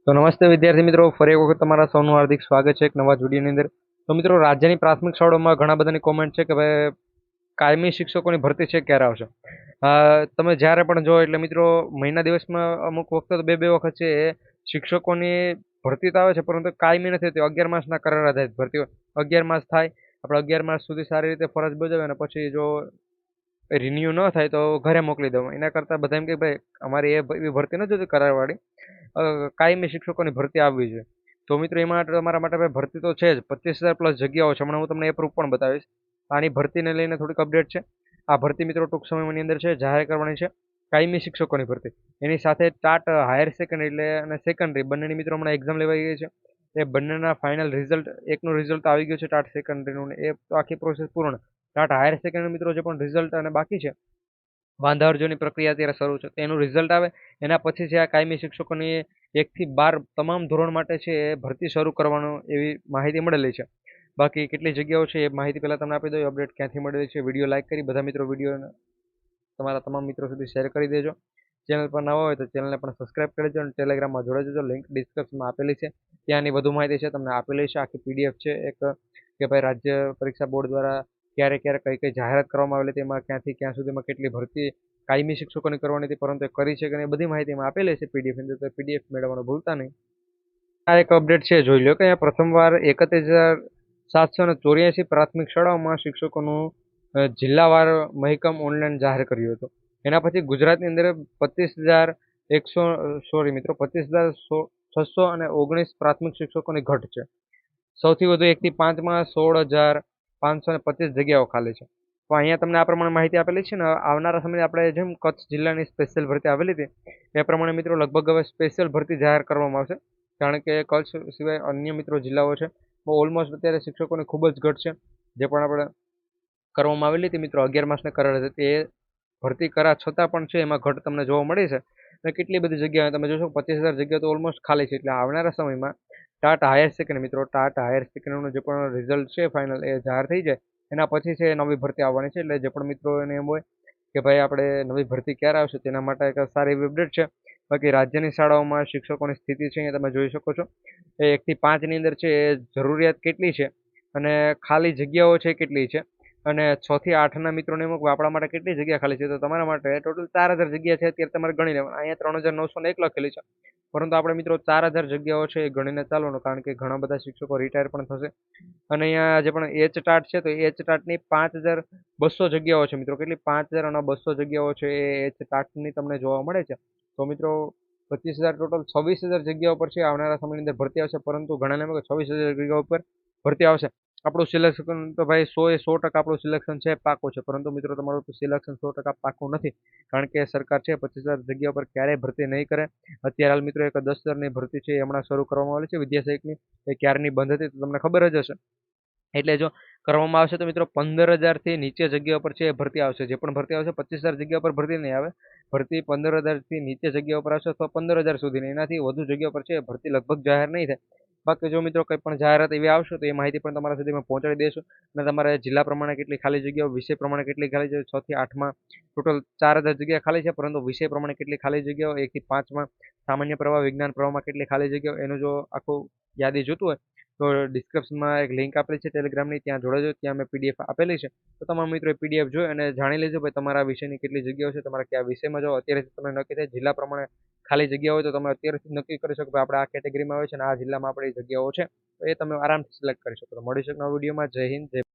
તો નમસ્તે વિદ્યાર્થી મિત્રો, ફરી એક વખત તમારા સૌનું હાર્દિક સ્વાગત છે એક નવા વિડીયોની અંદર. તો મિત્રો, રાજ્યની પ્રાથમિક શાળાઓમાં ઘણા બધાની કોમેન્ટ છે કે ભાઈ કાયમી શિક્ષકોની ભરતી છે ક્યારે આવશે. તમે જ્યારે પણ જો એટલે મિત્રો મહિના દિવસમાં અમુક વખત બે બે વખત છે એ શિક્ષકોની ભરતી તો આવે છે, પરંતુ કાયમી નથી થતી. 11 માસના કરાર આધારિત ભરતી 11 માસ થાય, આપણે 11 માસ સુધી સારી રીતે ફરજ બજાવે અને પછી જો રિન્યુ ન થાય તો ઘરે મોકલી દઉં. એના કરતાં બધા એમ કે ભાઈ અમારી એવી ભરતી ન જોતી કરારવાળી, કાયમી શિક્ષકોની ભરતી આવવી જોઈએ. તો મિત્રો એમાં તમારા માટે ભાઈ ભરતી તો છે જ, 25,000 પ્લસ જગ્યાઓ છે. હમણાં હું તમને એ પ્રૂફ પણ બતાવીશ. આની ભરતીને લઈને થોડીક અપડેટ છે. આ ભરતી મિત્રો ટૂંક સમયની અંદર છે જાહેર કરવાની છે, કાયમી શિક્ષકોની ભરતી. એની સાથે ટાટ હાયર સેકન્ડરી એટલે અને સેકન્ડરી બંનેની મિત્રો હમણાં એક્ઝામ લેવાઈ ગઈ છે. એ બંનેના ફાઇનલ રિઝલ્ટ, એકનું રિઝલ્ટ આવી ગયું છે ટાટ સેકન્ડરીનું, એ તો આખી પ્રોસેસ પૂર્ણ. ટાટ હાયર સેકન્ડરી મિત્રો જે પણ રિઝલ્ટ અને બાકી છે, વાંધા અરજીની પ્રક્રિયા અત્યારે શરૂ છે, એનું રિઝલ્ટ આવે એના પછી છે આ કાયમી શિક્ષકોની 1 થી 12 તમામ ધોરણ માટે છે એ ભરતી શરૂ કરવાનું એવી માહિતી મળેલી છે. બાકી કેટલી જગ્યાઓ છે એ માહિતી પહેલાં તમને આપી દઉં. અપડેટ ક્યાંથી મળેલી છે, વિડીયો લાઇક કરી બધા મિત્રો વિડીયો તમારા તમામ મિત્રો સુધી શેર કરી દેજો. ચેનલ પર નવા હોય તો ચેનલને પણ સબસ્ક્રાઇબ કરી દેજો અને ટેલિગ્રામમાં જોડાઈ જજો. લિંક ડિસ્ક્રિપ્શનમાં આપેલી છે, ત્યાંની વધુ માહિતી છે તમને આપેલી છે. આખી પીડીએફ છે એક કે ભાઈ રાજ્ય પરીક્ષા બોર્ડ દ્વારા ક્યારે ક્યારે કઈ કઈ જાહેરાત કરવામાં આવેલી, તેમાં ક્યાંથી ક્યાં સુધીમાં કેટલી ભરતી કાયમી શિક્ષકોની કરવાની હતી, પરંતુ એ કરી છે કે નહીં બધી માહિતી એમાં આપેલી છે પીડીએફ ની અંદર. તો પીડીએફ મેળવવાનું ભૂલતા નહીં. આ એક અપડેટ છે, જોઈ લો કે અહીંયા પ્રથમવાર 31,784 પ્રાથમિક શાળાઓમાં શિક્ષકોનું જિલ્લાવાર મહેકમ ઓનલાઈન જાહેર કર્યું હતું. એના પછી ગુજરાતની અંદર 25,619 પ્રાથમિક શિક્ષકોની ઘટ છે. સૌથી વધુ 1 થી 5માં 16,525 જગ્યાઓ ખાલી છે. તો અહીંયા તમને આ પ્રમાણે માહિતી આપેલી છે ને. આવનારા સમયે આપણે જેમ કચ્છ જિલ્લાની સ્પેશિયલ ભરતી આવેલી હતી એ પ્રમાણે મિત્રો લગભગ હવે સ્પેશિયલ ભરતી જાહેર કરવામાં આવશે, કારણ કે કચ્છ સિવાય અન્ય મિત્રો જિલ્લાઓ છે ઓલમોસ્ટ અત્યારે શિક્ષકોની ખૂબ જ ઘટ છે. જે પણ આપણે કરવામાં આવેલી હતી મિત્રો 11 માસને કરાર હતી, એ ભરતી કરા છતાં પણ છે એમાં ઘટ તમને જોવા મળી છે. અને કેટલી બધી જગ્યાએ તમે જોશો 25,000 જગ્યા તો ઓલમોસ્ટ ખાલી છે. એટલે આવનારા સમયમાં ટાટ હાયર સેકન્ડરી મિત્રો, ટાટ હાયર સેકન્ડરીનું જે પણ રિઝલ્ટ છે ફાઇનલ એ જાહેર થઈ જાય એના પછી છે નવી ભરતી આવવાની છે. એટલે જે પણ મિત્રો એને એમ હોય કે ભાઈ આપણે નવી ભરતી ક્યારે આવશે, તેના માટે એક સારી એવી અપડેટ છે. બાકી રાજ્યની શાળાઓમાં શિક્ષકોની સ્થિતિ છે અહીંયા તમે જોઈ શકો છો. એ 1 થી 5ની અંદર છે એ જરૂરિયાત કેટલી છે અને ખાલી જગ્યાઓ છે કેટલી છે, અને 6 થી 8ના મિત્રોને એમ આપણા માટે કેટલી જગ્યા ખાલી છે. તો તમારા માટે ટોટલ 4,000 જગ્યા છે અત્યારે તમારે ગણી લેવાનું. અહીંયા 3,901 લખેલી છે, પરંતુ આપણે મિત્રો 4,000 જગ્યાઓ છે એ ગણીને ચાલવાનું, કારણ કે ઘણા બધા શિક્ષકો રિટાયર પણ થશે. અને અહીંયા જે પણ એચ ટાટ છે તો એચ ટાટની 5,200 જગ્યાઓ છે મિત્રો. કેટલી? 5,200 જગ્યાઓ છે એ એચ ટાટની તમને જોવા મળે છે. તો મિત્રો 25,000 ટોટલ 26,000 જગ્યાઓ પર છે આવનારા સમયની અંદર ભરતી આવશે, પરંતુ ઘણાને એમ કે 26,000 જગ્યાઓ પર ભરતી આવશે. આપણું સિલેક્શન તો ભાઈ 100% આપણું સિલેક્શન છે પાકું છે, પરંતુ મિત્રો તમારું સિલેક્શન 100% પાકું નથી, કારણ કે સરકાર છે 25,000 જગ્યા પર ક્યારેય ભરતી નહીં કરે. અત્યારે હાલ મિત્રો એક 10,000ની ભરતી છે એ હમણાં શરૂ કરવામાં આવેલી છે વિદ્યાસહાયકની, એ ક્યારની બંધ હતી તો તમને ખબર જ હશે. એટલે જો કરવામાં આવશે તો મિત્રો 15,000થી નીચે જગ્યા પર છે એ ભરતી આવશે. જે પણ ભરતી આવશે 25,000 જગ્યા પર ભરતી નહીં આવે, ભરતી 15,000થી નીચે જગ્યા પર આવશે, અથવા 15,000 સુધીની. એનાથી વધુ જગ્યા પર છે ભરતી લગભગ જાહેર નહીં થાય. બાકી જો મિત્રો કંઈ પણ જાહેરાત એવી આવશે તો એ માહિતી પણ તમારા સુધી અમે પહોંચાડી દઈશું. અને તમારે જિલ્લા પ્રમાણે કેટલી ખાલી જગ્યાઓ, વિષય પ્રમાણે કેટલી ખાલી જગ્યાઓ, 6 થી 8માં ટોટલ 4,000 જગ્યા ખાલી છે, પરંતુ વિષય પ્રમાણે કેટલી ખાલી જગ્યાઓ, 1 થી 5માં સામાન્ય પ્રવાહ, વિજ્ઞાન પ્રવાહમાં કેટલી ખાલી જગ્યાઓ, એનું જો આખું યાદી જોતું હોય તો ડિસ્ક્રિપ્શનમાં એક લિંક આપેલી છે ટેલિગ્રામની, ત્યાં જોડાજો. ત્યાં મેં પીડીએફ આપેલી છે. તો તમામ મિત્રો એ પીડીએફ જોઈ અને જાણી લેજો ભાઈ તમારા વિષયની કેટલી જગ્યાઓ છે, તમારા કયા વિષયમાં જાઓ અત્યારેથી તમને નક્કી થાય. જિલ્લા પ્રમાણે ખાલી જગ્યા હોય તો તમે અત્યારેથી નક્કી કરી શકો ભાઈ આપણે આ કેટેગરીમાં આવે છે અને આ જિલ્લામાં આપણી જગ્યાઓ છે, તો એ તમે આરામથી સિલેક્ટ કરી શકો. તો મળીશું નવા વિડીયોમાં. જય હિન્દ, જય